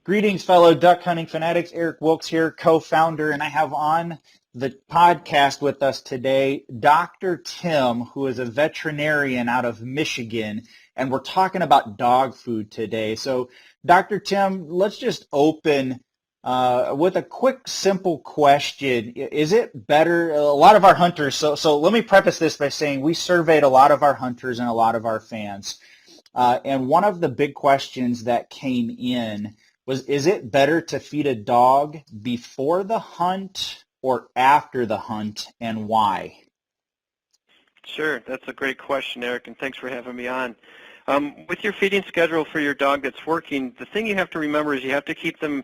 Greetings, fellow duck hunting fanatics. Eric Wilkes here, co-founder, and I have on the podcast with us today Dr. Tim, who is a veterinarian out of Michigan, and we're talking about dog food today. So, Dr. Tim, let's just open with a quick, simple question. Is it better? A lot of our hunters, so let me preface this by saying we surveyed a lot of our hunters and a lot of our fans. And one of the big questions that came in was, is it better to feed a dog before the hunt or after the hunt, and why? Sure, that's a great question, Eric, and thanks for having me on. With your feeding schedule for your dog that's working, the thing you have to remember is you have to keep them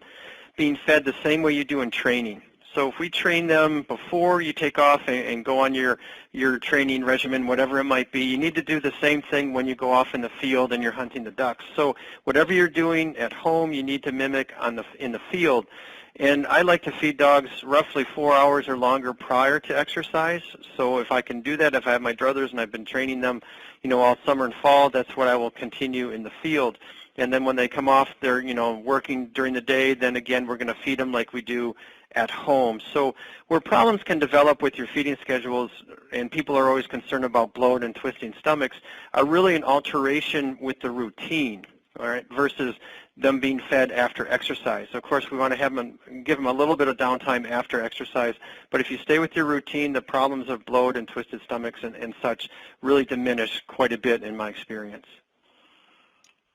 being fed the same way you do in training. So if we train them before you take off and go on your training regimen, whatever it might be, you need to do the same thing when you go off in the field and you're hunting the ducks. So whatever you're doing at home, you need to mimic in the field. And I like to feed dogs roughly 4 hours or longer prior to exercise. So if I can do that, if I have my druthers and I've been training them, all summer and fall, that's what I will continue in the field. And then when they come off, they're, working during the day, then again, we're going to feed them like we do at home. So where problems can develop with your feeding schedules, and people are always concerned about bloat and twisting stomachs, are really an alteration with the routine, all right, versus them being fed after exercise. Of course, we want to give them a little bit of downtime after exercise, but if you stay with your routine, the problems of bloat and twisted stomachs and such really diminish quite a bit in my experience.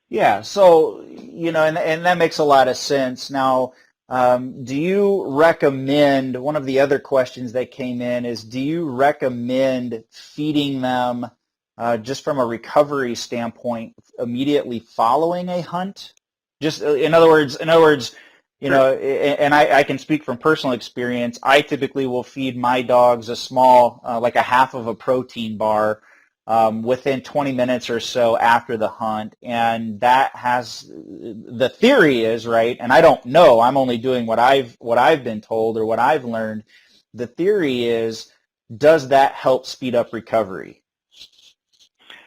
Yeah, so, and that makes a lot of sense. Now, do you recommend, one of the other questions that came in is, do you recommend feeding them just from a recovery standpoint immediately following a hunt? Just in other words, and I can speak from personal experience. I typically will feed my dogs a small, like a half of a protein bar within 20 minutes or so after the hunt, and that has, the theory is, right, and I don't know, I'm only doing what I've been told or what I've learned. The theory is, does that help speed up recovery?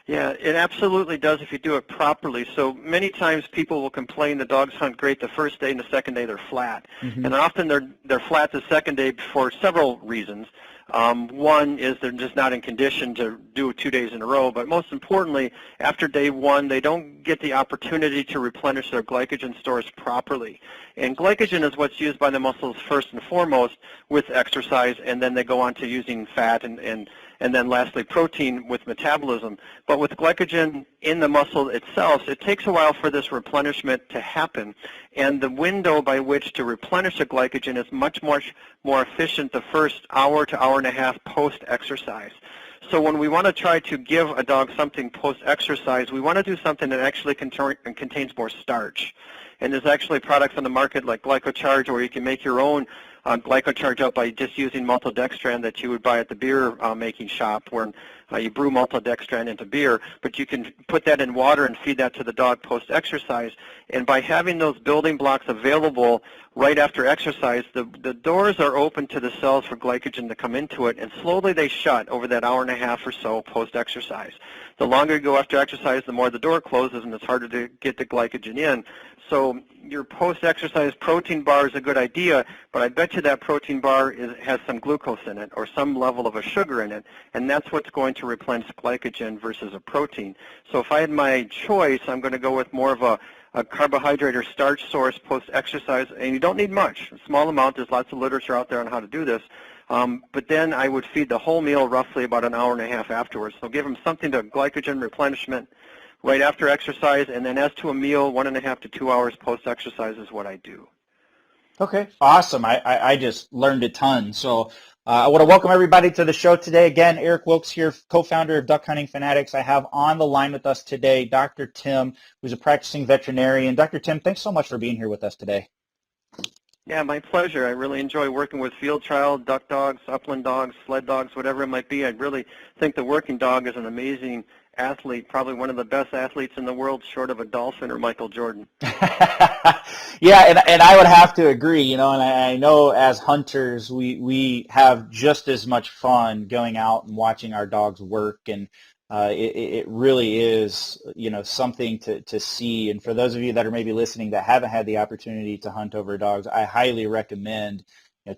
Yeah, it absolutely does if you do it properly. So many times people will complain the dogs hunt great the first day and the second day they're flat. Mm-hmm. And often they're flat the second day for several reasons. One is they're just not in condition to do 2 days in a row, but most importantly, after day one, they don't get the opportunity to replenish their glycogen stores properly. And glycogen is what's used by the muscles first and foremost with exercise, and then they go on to using fat and then lastly protein with metabolism. But with glycogen in the muscle itself, it takes a while for this replenishment to happen. And the window by which to replenish the glycogen is much more efficient the first hour to hour and a half post-exercise. So when we want to try to give a dog something post-exercise, we want to do something that actually contains more starch. And there's actually products on the market like GlycoCharge, or you can make your own GlycoCharge up by just using maltodextrin that you would buy at the beer making shop, where you brew maltodextrin into beer, but you can put that in water and feed that to the dog post-exercise. And by having those building blocks available right after exercise, the doors are open to the cells for glycogen to come into it, and slowly they shut over that hour and a half or so post-exercise. The longer you go after exercise, the more the door closes, and it's harder to get the glycogen in. So your post-exercise protein bar is a good idea, but I bet you that protein bar has some glucose in it or some level of a sugar in it, and that's what's going to replenish glycogen versus a protein. So if I had my choice, I'm going to go with more of a carbohydrate or starch source post-exercise, and you don't need much, a small amount. There's lots of literature out there on how to do this. But then I would feed the whole meal roughly about an hour and a half afterwards. So give them something to glycogen replenishment right after exercise, and then as to a meal, 1.5 to 2 hours post-exercise is what I do. Okay, awesome. I just learned a ton. So I want to welcome everybody to the show today. Again, Eric Wilkes here, co-founder of Duck Hunting Fanatics. I have on the line with us today Dr. Tim, who's a practicing veterinarian. Dr. Tim, thanks so much for being here with us today. Yeah, my pleasure. I really enjoy working with field trial, duck dogs, upland dogs, sled dogs, whatever it might be. I really think the working dog is an amazing athlete, probably one of the best athletes in the world, short of a dolphin or Michael Jordan. Yeah, and I would have to agree, and I know as hunters, we have just as much fun going out and watching our dogs work, and it really is, something to see. And for those of you that are maybe listening that haven't had the opportunity to hunt over dogs, I highly recommend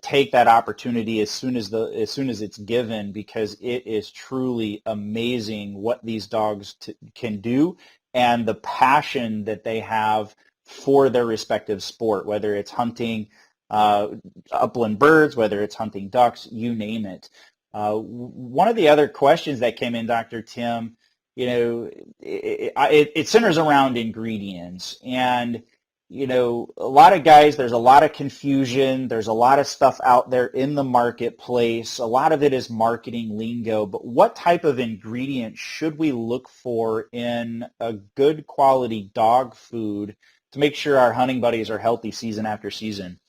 take that opportunity as soon as it's given, because it is truly amazing what these dogs can do, and the passion that they have for their respective sport, whether it's hunting upland birds, whether it's hunting ducks, you name it. One of the other questions that came in, Dr. Tim, it centers around ingredients. And, a lot of guys, there's a lot of confusion. There's a lot of stuff out there in the marketplace. A lot of it is marketing lingo. But what type of ingredients should we look for in a good quality dog food to make sure our hunting buddies are healthy season after season?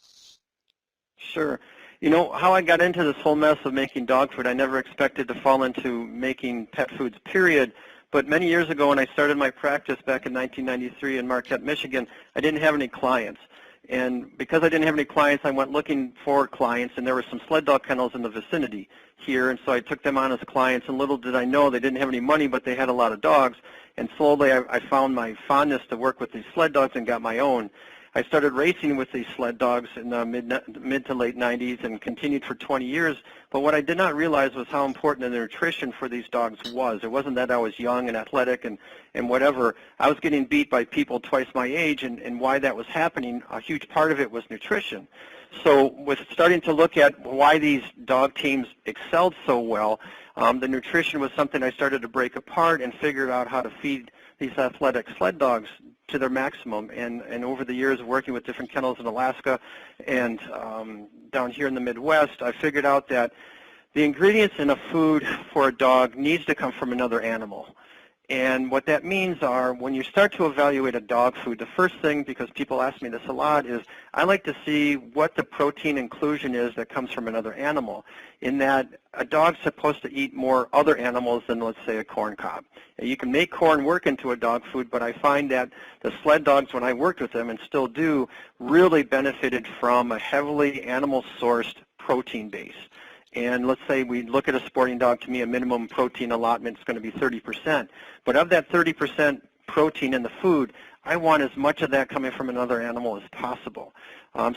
Sure. How I got into this whole mess of making dog food, I never expected to fall into making pet foods, period. But many years ago when I started my practice back in 1993 in Marquette, Michigan, I didn't have any clients. And because I didn't have any clients, I went looking for clients, and there were some sled dog kennels in the vicinity here, and so I took them on as clients, and little did I know they didn't have any money, but they had a lot of dogs. And slowly I found my fondness to work with these sled dogs and got my own. I started racing with these sled dogs in the mid to late 90s and continued for 20 years. But what I did not realize was how important the nutrition for these dogs was. It wasn't that I was young and athletic and whatever. I was getting beat by people twice my age, and why that was happening, a huge part of it was nutrition. So with starting to look at why these dog teams excelled so well, the nutrition was something I started to break apart and figured out how to feed these athletic sled dogs to their maximum. And over the years working with different kennels in Alaska and down here in the Midwest, I figured out that the ingredients in a food for a dog needs to come from another animal. And what that means are, when you start to evaluate a dog food, the first thing, because people ask me this a lot, is I like to see what the protein inclusion is that comes from another animal, in that a dog's supposed to eat more other animals than, let's say, a corn cob. You can make corn work into a dog food, but I find that the sled dogs, when I worked with them and still do, really benefited from a heavily animal-sourced protein base. And let's say we look at a sporting dog, to me a minimum protein allotment is going to be 30%. But of that 30% protein in the food, I want as much of that coming from another animal as possible.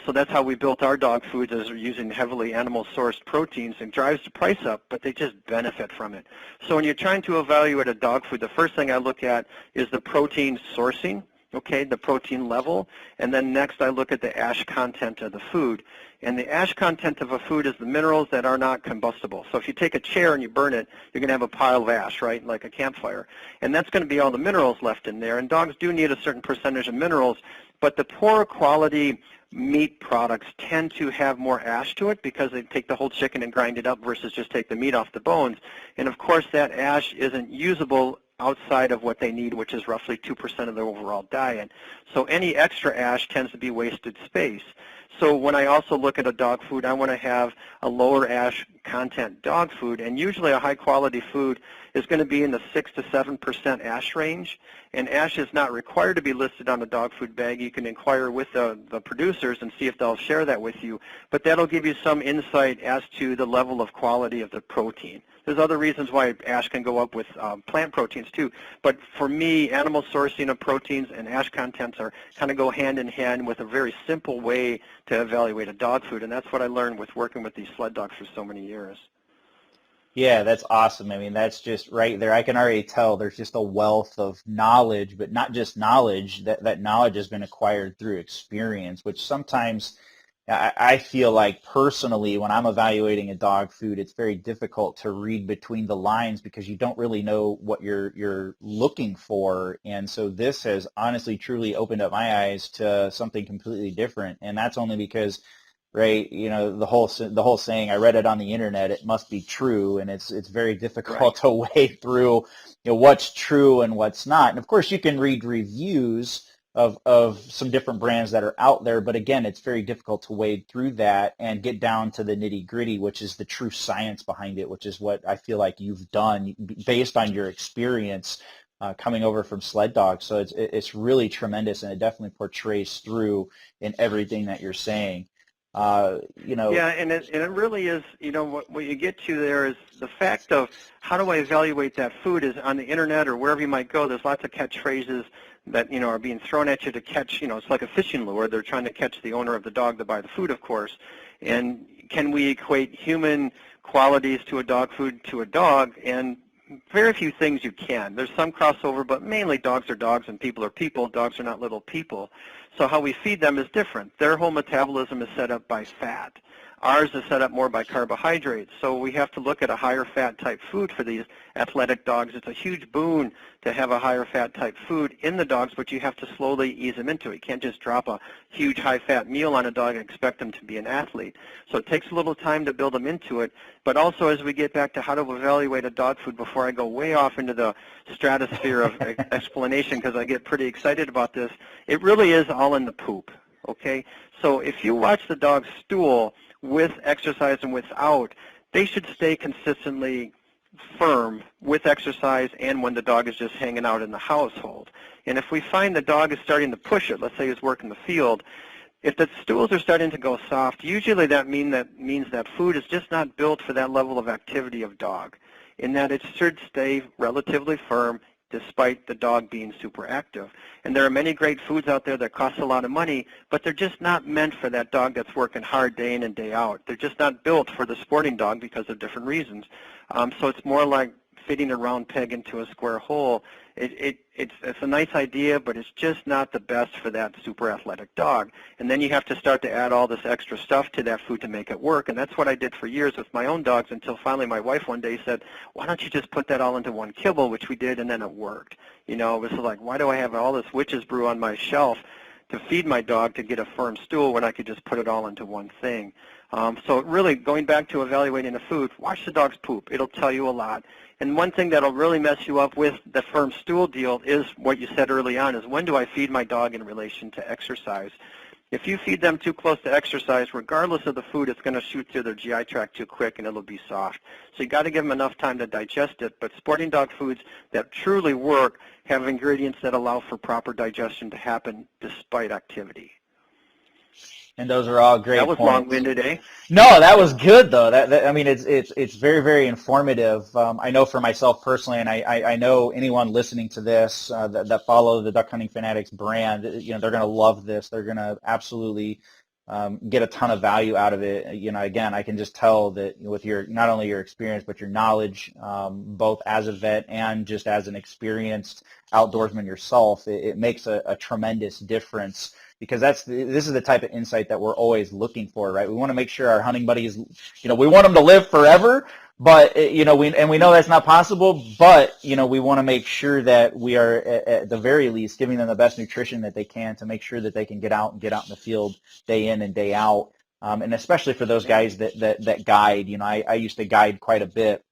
So that's how we built our dog foods, as we're using heavily animal-sourced proteins. It drives the price up, but they just benefit from it. So when you're trying to evaluate a dog food, the first thing I look at is the protein sourcing, okay, the protein level, and then next I look at the ash content of the food. And the ash content of a food is the minerals that are not combustible. So if you take a chair and you burn it, you're going to have a pile of ash, right, like a campfire. And that's going to be all the minerals left in there. And dogs do need a certain percentage of minerals, but the poorer quality meat products tend to have more ash to it because they take the whole chicken and grind it up versus just take the meat off the bones. And of course that ash isn't usable outside of what they need, which is roughly 2% of their overall diet. So any extra ash tends to be wasted space. So when I also look at a dog food, I want to have a lower ash content dog food, and usually a high quality food is going to be in the 6 to 7% ash range. And ash is not required to be listed on a dog food bag. You can inquire with the producers and see if they'll share that with you, but that'll give you some insight as to the level of quality of the protein. There's other reasons why ash can go up with plant proteins too, but for me, animal sourcing of proteins and ash contents are kind of go hand in hand with a very simple way to evaluate a dog food, and that's what I learned with working with these sled dogs for so many years. Yeah, that's awesome. I mean, that's just right there. I can already tell there's just a wealth of knowledge, but not just knowledge. That knowledge has been acquired through experience, which sometimes I feel like personally when I'm evaluating a dog food, it's very difficult to read between the lines because you don't really know what you're looking for. And so this has honestly, truly opened up my eyes to something completely different. And that's only because, right, the whole saying, I read it on the internet, it must be true, and it's very difficult to wade through what's true and what's not. And of course you can read reviews of some different brands that are out there, but again, it's very difficult to wade through that and get down to the nitty-gritty, which is the true science behind it, which is what I feel like you've done based on your experience coming over from sled dogs. So it's really tremendous, and it definitely portrays through in everything that you're saying. Yeah, and it really is, what you get to there is the fact of how do I evaluate that food is on the internet or wherever you might go, there's lots of catchphrases that, are being thrown at you to catch, it's like a fishing lure. They're trying to catch the owner of the dog to buy the food, of course. And can we equate human qualities to a dog food to a dog? And very few things you can. There's some crossover, but mainly dogs are dogs and people are people. Dogs are not little people. So how we feed them is different. Their whole metabolism is set up by fat. Ours is set up more by carbohydrates. So we have to look at a higher fat type food for these athletic dogs. It's a huge boon to have a higher fat type food in the dogs, but you have to slowly ease them into it. You can't just drop a huge high fat meal on a dog and expect them to be an athlete. So it takes a little time to build them into it. But also as we get back to how to evaluate a dog food, before I go way off into the stratosphere of explanation, because I get pretty excited about this, it really is all in the poop. Okay? So if you watch the dog's stool with exercise and without, they should stay consistently firm with exercise and when the dog is just hanging out in the household. And if we find the dog is starting to push it, let's say he's working the field, if the stools are starting to go soft, usually that means that food is just not built for that level of activity of dog, in that it should stay relatively firm despite the dog being super active. And there are many great foods out there that cost a lot of money, but they're just not meant for that dog that's working hard day in and day out. They're just not built for the sporting dog because of different reasons. So it's more like fitting a round peg into a square hole. It's a nice idea, but it's just not the best for that super athletic dog. And then you have to start to add all this extra stuff to that food to make it work. And that's what I did for years with my own dogs, until finally my wife one day said, why don't you just put that all into one kibble, which we did, and then it worked. It was like, why do I have all this witch's brew on my shelf to feed my dog to get a firm stool when I could just put it all into one thing? So really, going back to evaluating the food, watch the dog's poop. It'll tell you a lot. And one thing that'll really mess you up with the firm stool deal is what you said early on, is when do I feed my dog in relation to exercise? If you feed them too close to exercise, regardless of the food, it's going to shoot through their GI tract too quick and it'll be soft. So you got to give them enough time to digest it. But sporting dog foods that truly work have ingredients that allow for proper digestion to happen despite activity. And those are all great That was points. long-winded, eh? No, that was good though. I mean, it's very, very informative. I know for myself personally, and I know anyone listening to this that follow the Duck Hunting Fanatics brand, they're going to love this. They're going to absolutely get a ton of value out of it. Again, I can just tell that with not only your experience but your knowledge, both as a vet and just as an experienced outdoorsman yourself, it makes a tremendous difference. Because this is the type of insight that we're always looking for, right? We want to make sure our hunting buddies, we want them to live forever, but we know that's not possible. But we want to make sure that we are at the very least giving them the best nutrition that they can to make sure that they can get out in the field day in and day out. And especially for those guys that guide, I used to guide quite a bit.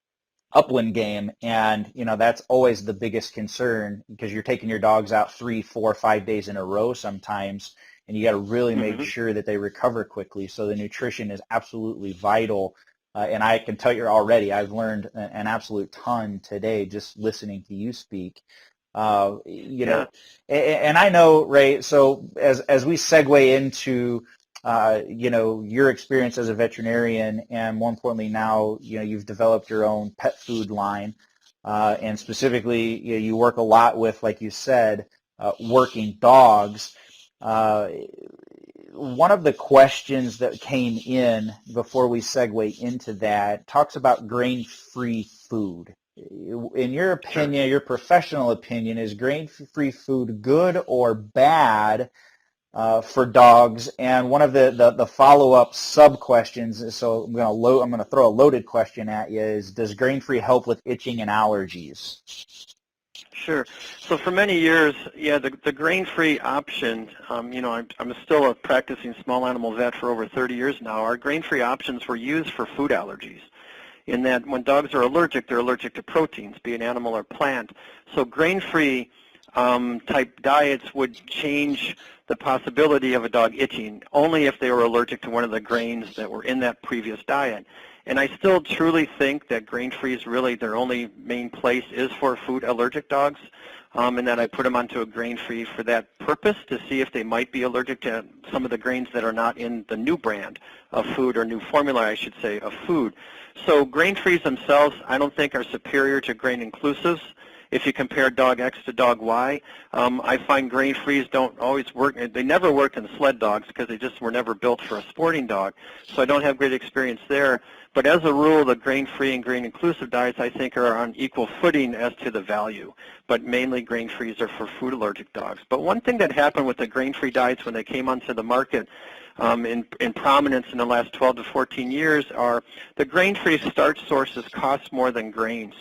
Upland game, and that's always the biggest concern, because you're taking your dogs out 3, 4, 5 days in a row sometimes, and you got to really make sure that they recover quickly. So the nutrition is absolutely vital, and I can tell you already, I've learned an absolute ton today just listening to you speak. And I know, Ray, so as we segue into your experience as a veterinarian, and more importantly now, you've developed your own pet food line, and specifically, you work a lot with, like you said, working dogs. One of the questions that came in before we segue into that talks about grain-free food. In your opinion, your professional opinion, is grain-free food good or bad for dogs? And one of the follow-up sub-questions, so I'm going to throw a loaded question at you, is does grain-free help with itching and allergies? Sure. So for many years, the grain-free option, I'm still a practicing small animal vet for over 30 years now. Our grain-free options were used for food allergies, in that when dogs are allergic, they're allergic to proteins, be it animal or plant. So grain-free type diets would change the possibility of a dog itching only if they were allergic to one of the grains that were in that previous diet. And I still truly think that grain-free is really their only main place is for food allergic dogs. and that I put them onto a grain-free for that purpose, to see if they might be allergic to some of the grains that are not in the new brand of food, or new formula, I should say, of food. So grain-frees themselves, I don't think, are superior to grain inclusives. If you compare dog X to dog Y, I find grain-frees don't always work. They never worked in sled dogs because they just were never built for a sporting dog. So I don't have great experience there. But as a rule, the grain-free and grain-inclusive diets, I think, are on equal footing as to the value. But mainly grain-frees are for food-allergic dogs. But one thing that happened with the grain-free diets when they came onto the market in prominence in the last 12 to 14 years are the grain-free starch sources cost more than grains.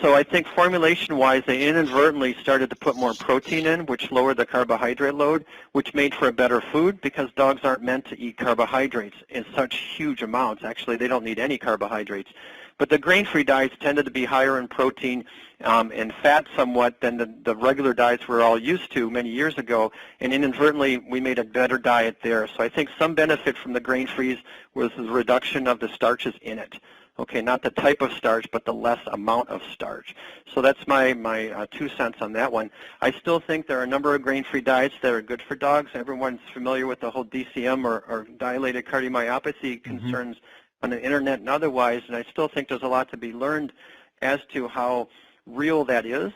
So I think formulation-wise, they inadvertently started to put more protein in, which lowered the carbohydrate load, which made for a better food because dogs aren't meant to eat carbohydrates in such huge amounts. Actually, they don't need any carbohydrates. But the grain-free diets tended to be higher in protein and fat somewhat than the regular diets we're all used to many years ago, and inadvertently we made a better diet there. So I think some benefit from the grain-frees was the reduction of the starches in it. Okay, not the type of starch, but the less amount of starch. So that's my 2 cents on that one. I still think there are a number of grain-free diets that are good for dogs. Everyone's familiar with the whole DCM or dilated cardiomyopathy concerns on the internet and otherwise, and I still think there's a lot to be learned as to how real that is.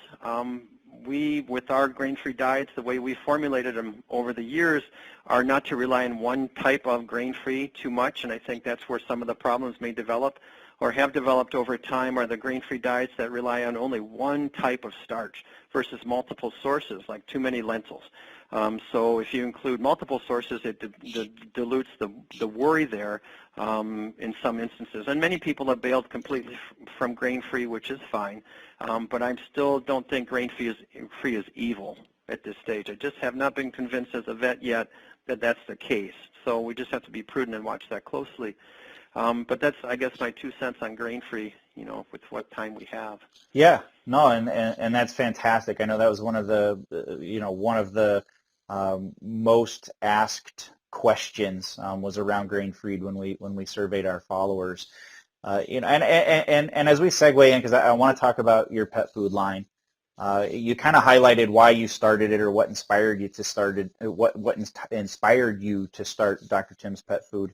We, with our grain-free diets, the way we formulated them over the years, are not to rely on one type of grain-free too much, and I think that's where some of the problems may develop or have developed over time, are the grain-free diets that rely on only one type of starch versus multiple sources, like too many lentils. So if you include multiple sources, it dilutes the worry there in some instances. And many people have bailed completely from grain-free, which is fine. But I still don't think grain-free is evil at this stage. I just have not been convinced as a vet yet that that's the case. So we just have to be prudent and watch that closely. But that's, I guess, my 2 cents on grain-free, you know, with what time we have. Yeah, no, and that's fantastic. I know that was one of the most asked questions was around grain-free when we surveyed our followers. And as we segue in, because I want to talk about your pet food line, you kind of highlighted why you started it, or what inspired you to start it, what inspired you to start Dr. Tim's Pet Food.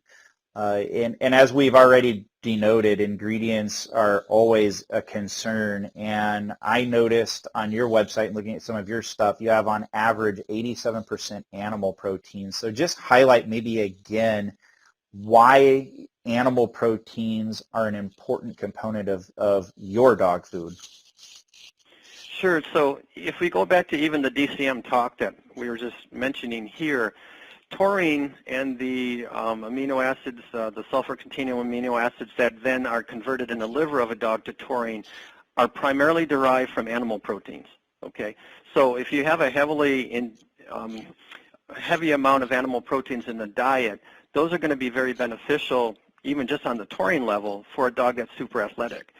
And as we've already denoted, ingredients are always a concern. And I noticed on your website, looking at some of your stuff, you have on average 87% animal protein. So just highlight maybe again why animal proteins are an important component of your dog food. Sure. So if we go back to even the DCM talk that we were just mentioning here, taurine and the amino acids, the sulfur-containing amino acids that then are converted in the liver of a dog to taurine, are primarily derived from animal proteins. Okay, so if you have a heavy amount of animal proteins in the diet, those are going to be very beneficial, even just on the taurine level, for a dog that's super athletic.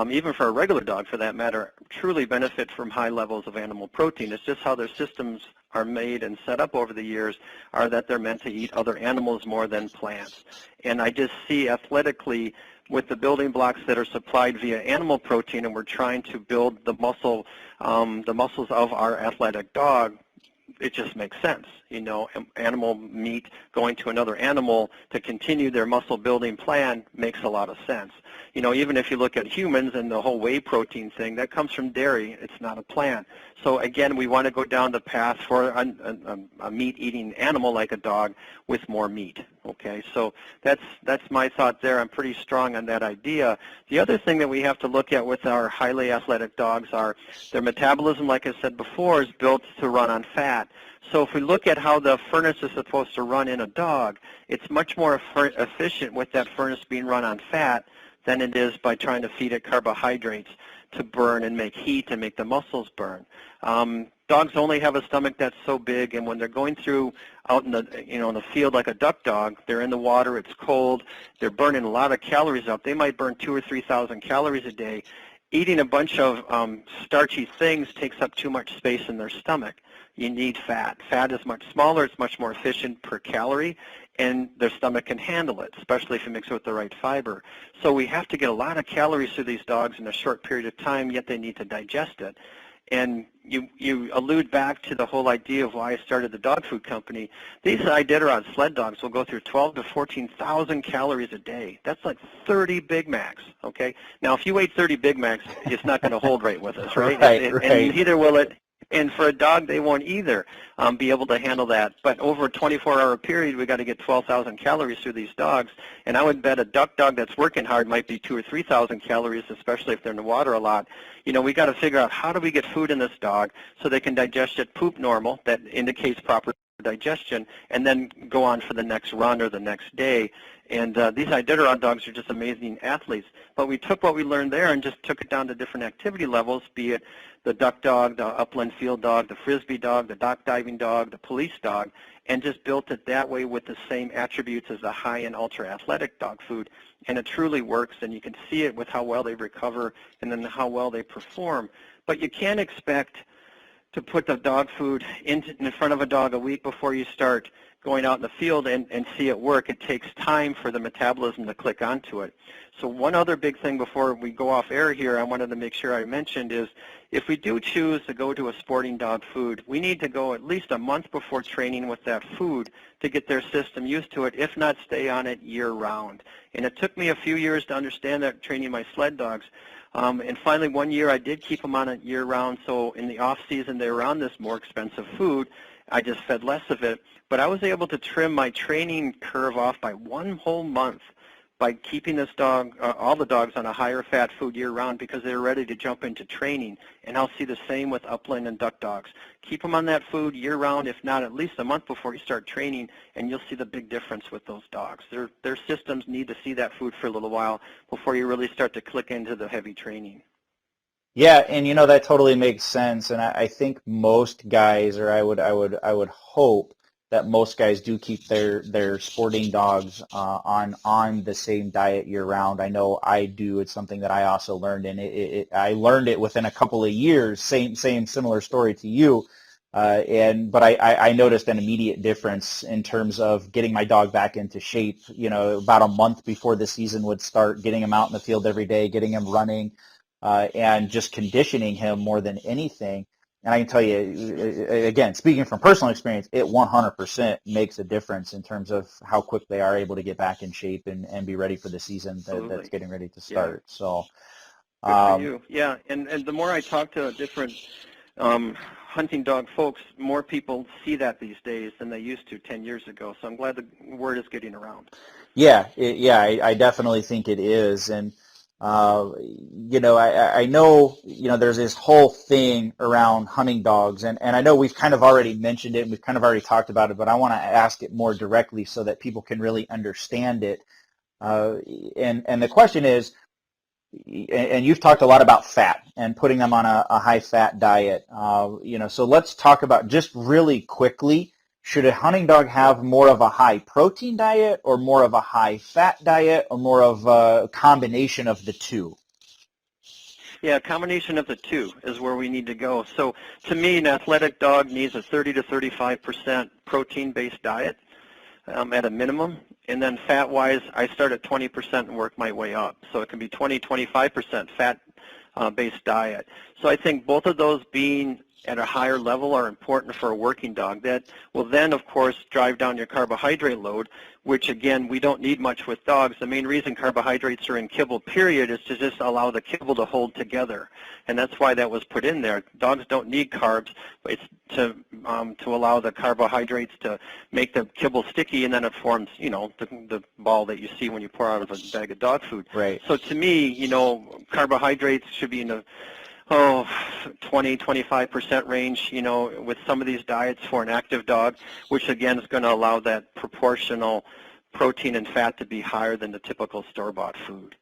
Even for a regular dog, for that matter, truly benefit from high levels of animal protein. It's just how their systems are made and set up over the years, are that they're meant to eat other animals more than plants. And I just see athletically, with the building blocks that are supplied via animal protein, and we're trying to build the muscles of our athletic dog, it just makes sense. You know, animal meat going to another animal to continue their muscle building plan makes a lot of sense. You know, even if you look at humans and the whole whey protein thing, that comes from dairy. It's not a plant. So again, we want to go down the path for a meat-eating animal like a dog with more meat. Okay, so that's my thought there. I'm pretty strong on that idea. The other thing that we have to look at with our highly athletic dogs are their metabolism, like I said before, is built to run on fat. So if we look at how the furnace is supposed to run in a dog, it's much more efficient with that furnace being run on fat than it is by trying to feed it carbohydrates to burn and make heat and make the muscles burn. Dogs only have a stomach that's so big, and when they're going through out in the field like a duck dog, they're in the water, it's cold, they're burning a lot of calories up. They might burn 2,000 or 3,000 calories a day. Eating a bunch of starchy things takes up too much space in their stomach. You need fat. Fat is much smaller, it's much more efficient per calorie, and their stomach can handle it, especially if you mix it with the right fiber. So we have to get a lot of calories through these dogs in a short period of time, yet they need to digest it. And you allude back to the whole idea of why I started the dog food company. These Iditarod sled dogs will go through 12 to 14,000 calories a day. That's like 30 Big Macs, okay? Now, if you ate 30 Big Macs, it's not going to hold right with us, right? Right. And neither will it. And for a dog, they won't either be able to handle that. But over a 24-hour period, we got to get 12,000 calories through these dogs. And I would bet a duck dog that's working hard might be 2,000 or 3,000 calories, especially if they're in the water a lot. You know, we got to figure out how do we get food in this dog so they can digest it, poop normal, that indicates proper digestion, and then go on for the next run or the next day. And these Iditarod dogs are just amazing athletes. But we took what we learned there and just took it down to different activity levels, be it the duck dog, the upland field dog, the frisbee dog, the dock diving dog, the police dog, and just built it that way with the same attributes as the high-end ultra-athletic dog food. And it truly works, and you can see it with how well they recover and then how well they perform. But you can't expect to put the dog food in front of a dog a week before you start going out in the field and see it work. It takes time for the metabolism to click onto it. So one other big thing before we go off air here I wanted to make sure I mentioned is if we do choose to go to a sporting dog food, we need to go at least a month before training with that food to get their system used to it, if not stay on it year-round. And it took me a few years to understand that training my sled dogs. And finally, one year I did keep them on it year-round, so in the off-season they were on this more expensive food. I just fed less of it. But I was able to trim my training curve off by one whole month by keeping this dog, all the dogs, on a higher fat food year-round because they were ready to jump into training. And I'll see the same with upland and duck dogs. Keep them on that food year-round, if not at least a month before you start training, and you'll see the big difference with those dogs. Their systems need to see that food for a little while before you really start to click into the heavy training. Yeah, and you know that totally makes sense, and I think most guys, or I would hope that most guys do keep their sporting dogs on the same diet year round. I know I do. It's something that I also learned, and I learned it within a couple of years. Same similar story to you, but I noticed an immediate difference in terms of getting my dog back into shape. You know, about a month before the season would start, getting him out in the field every day, getting him running. And just conditioning him more than anything. And I can tell you, again, speaking from personal experience, it 100% makes a difference in terms of how quick they are able to get back in shape and be ready for the season that's getting ready to start. Yeah. So, good for you. Yeah, and the more I talk to different hunting dog folks, more people see that these days than they used to 10 years ago. So I'm glad the word is getting around. Yeah, I definitely think it is. And you know, I know, you know, there's this whole thing around hunting dogs, and I know we've kind of already mentioned it, and we've kind of already talked about it, but I want to ask it more directly so that people can really understand it. And the question is, and you've talked a lot about fat and putting them on a high-fat diet. You know, so let's talk about just really quickly, should a hunting dog have more of a high-protein diet or more of a high-fat diet or more of a combination of the two? Yeah, a combination of the two is where we need to go. So to me, an athletic dog needs a 30 to 35% protein-based diet at a minimum. And then fat-wise, I start at 20% and work my way up. So it can be 20, 25% fat-based diet. So I think both of those being at a higher level are important for a working dog. That will then, of course, drive down your carbohydrate load, which, again, we don't need much with dogs. The main reason carbohydrates are in kibble, period, is to just allow the kibble to hold together. And that's why that was put in there. Dogs don't need carbs. It's to allow the carbohydrates to make the kibble sticky, and then it forms, you know, the ball that you see when you pour out of a bag of dog food. Right. So to me, you know, carbohydrates should be in the 20, 25% range, you know, with some of these diets for an active dog, which again is going to allow that proportional protein and fat to be higher than the typical store-bought food.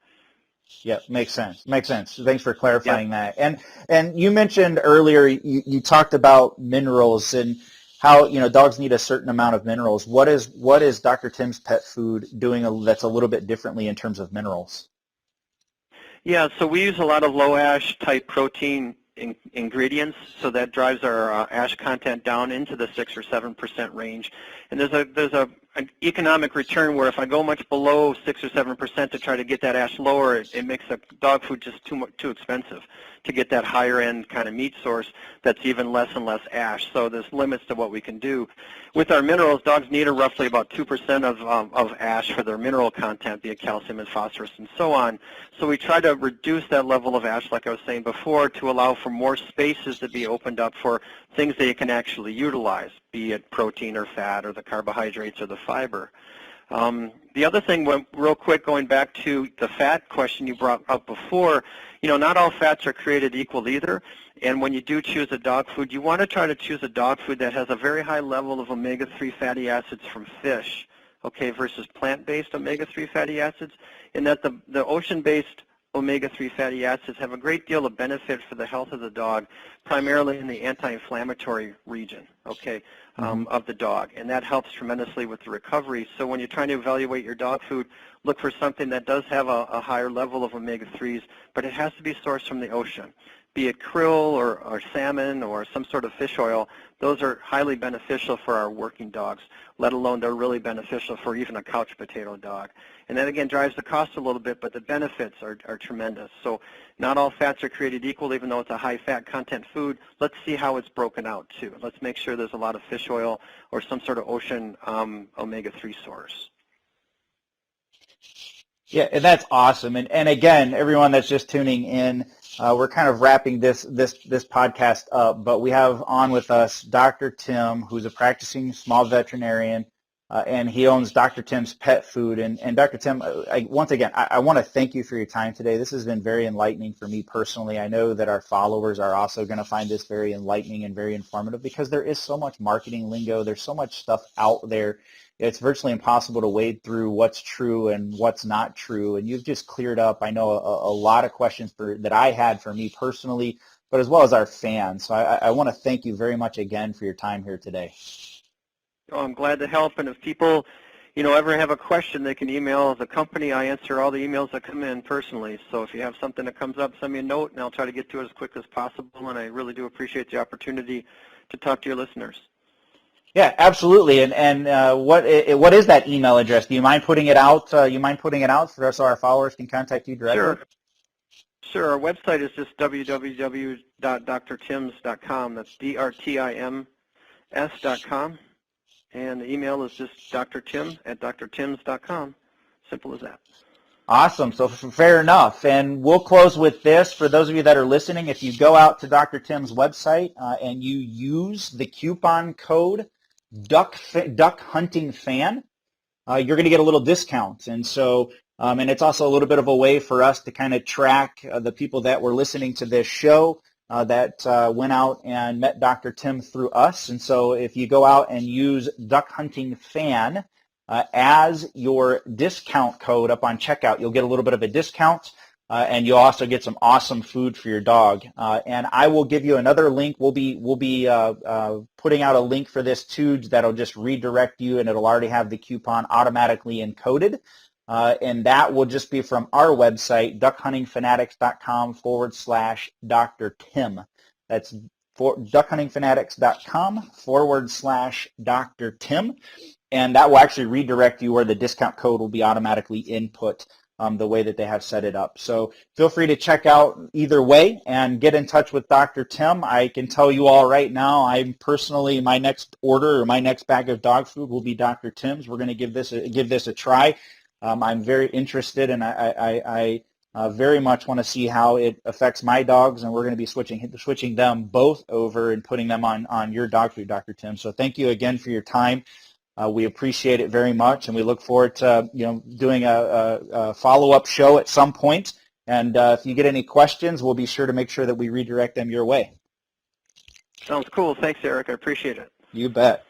Yeah, makes sense. Makes sense. Thanks for clarifying that. And you mentioned earlier, you talked about minerals and how, you know, dogs need a certain amount of minerals. What is Dr. Tim's Pet Food doing that's a little bit differently in terms of minerals? Yeah, so we use a lot of low ash type protein ingredients, so that drives our ash content down into the 6 or 7% range. And there's an economic return where if I go much below 6 or 7% to try to get that ash lower, it makes the dog food just too expensive to get that higher end kind of meat source that's even less and less ash. So there's limits to what we can do. With our minerals, dogs need roughly about 2% of ash for their mineral content, be it calcium and phosphorus and so on. So we try to reduce that level of ash, like I was saying before, to allow for more spaces to be opened up for things that you can actually utilize, be it protein or fat or the carbohydrates or the fiber. The other thing, real quick, going back to the fat question you brought up before, not all fats are created equal either. And when you do choose a dog food, you want to try to choose a dog food that has a very high level of omega-3 fatty acids from fish, okay, versus plant-based omega-3 fatty acids, in that the ocean-based omega-3 fatty acids have a great deal of benefit for the health of the dog, primarily in the anti-inflammatory region, okay, of the dog, and that helps tremendously with the recovery. So when you're trying to evaluate your dog food, look for something that does have a higher level of omega-3s, but it has to be sourced from the ocean, be it krill or salmon or some sort of fish oil. Those are highly beneficial for our working dogs, let alone they're really beneficial for even a couch potato dog. And that, again, drives the cost a little bit, but the benefits are tremendous. So not all fats are created equal, even though it's a high-fat content food. Let's see how it's broken out, too. Let's make sure there's a lot of fish oil or some sort of ocean omega-3 source. Yeah, and that's awesome. And again, everyone that's just tuning in, we're kind of wrapping this podcast up, but we have on with us Dr. Tim, who's a practicing small veterinarian, and he owns Dr. Tim's Pet Food. And Dr. Tim, once again, I want to thank you for your time today. This has been very enlightening for me personally. I know that our followers are also going to find this very enlightening and very informative, because there is so much marketing lingo. There's so much stuff out there. It's virtually impossible to wade through what's true and what's not true. And you've just cleared up, I know, a lot of questions that I had for me personally, but as well as our fans. So I want to thank you very much again for your time here today. Oh, I'm glad to help. And if people, ever have a question, they can email the company. I answer all the emails that come in personally. So if you have something that comes up, send me a note, and I'll try to get to it as quick as possible. And I really do appreciate the opportunity to talk to your listeners. Yeah, absolutely. And what is that email address? Do you mind putting it out? So our followers can contact you directly? Sure. Our website is just www.drtims.com. That's drtims.com. And the email is just drtim@drtims.com. Simple as that. Awesome. So fair enough. And we'll close with this. For those of you that are listening, if you go out to Dr. Tim's website and you use the coupon code Duck Hunting Fan, you're going to get a little discount. And so, and it's also a little bit of a way for us to kind of track the people that were listening to this show that went out and met Dr. Tim through us. And so if you go out and use Duck Hunting Fan as your discount code up on checkout, you'll get a little bit of a discount. And you'll also get some awesome food for your dog. And I will give you another link. We'll be putting out a link for this too that'll just redirect you, and it'll already have the coupon automatically encoded. And that will just be from our website, duckhuntingfanatics.com/Dr. Tim. That's duckhuntingfanatics.com/Dr. Tim. And that will actually redirect you where the discount code will be automatically input the way that they have set it up. So feel free to check out either way and get in touch with Dr. Tim. I can tell you all right now, I'm personally, my next order or my next bag of dog food will be Dr. Tim's. We're going to give this a try. I'm very interested, and I very much want to see how it affects my dogs, and we're going to be switching them both over and putting them on your dog food, Dr. Tim. So thank you again for your time. We appreciate it very much, and we look forward to doing a follow-up show at some point. And if you get any questions, we'll be sure to make sure that we redirect them your way. Sounds cool. Thanks, Eric. I appreciate it. You bet.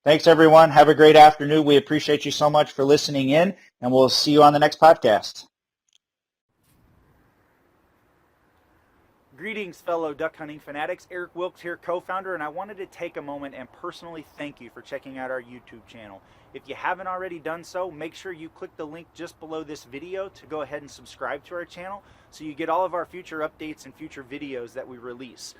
Thanks, everyone. Have a great afternoon. We appreciate you so much for listening in, and we'll see you on the next podcast. Greetings, fellow duck hunting fanatics. Eric Wilkes here, co-founder, and I wanted to take a moment and personally thank you for checking out our YouTube channel. If you haven't already done so, make sure you click the link just below this video to go ahead and subscribe to our channel so you get all of our future updates and future videos that we release.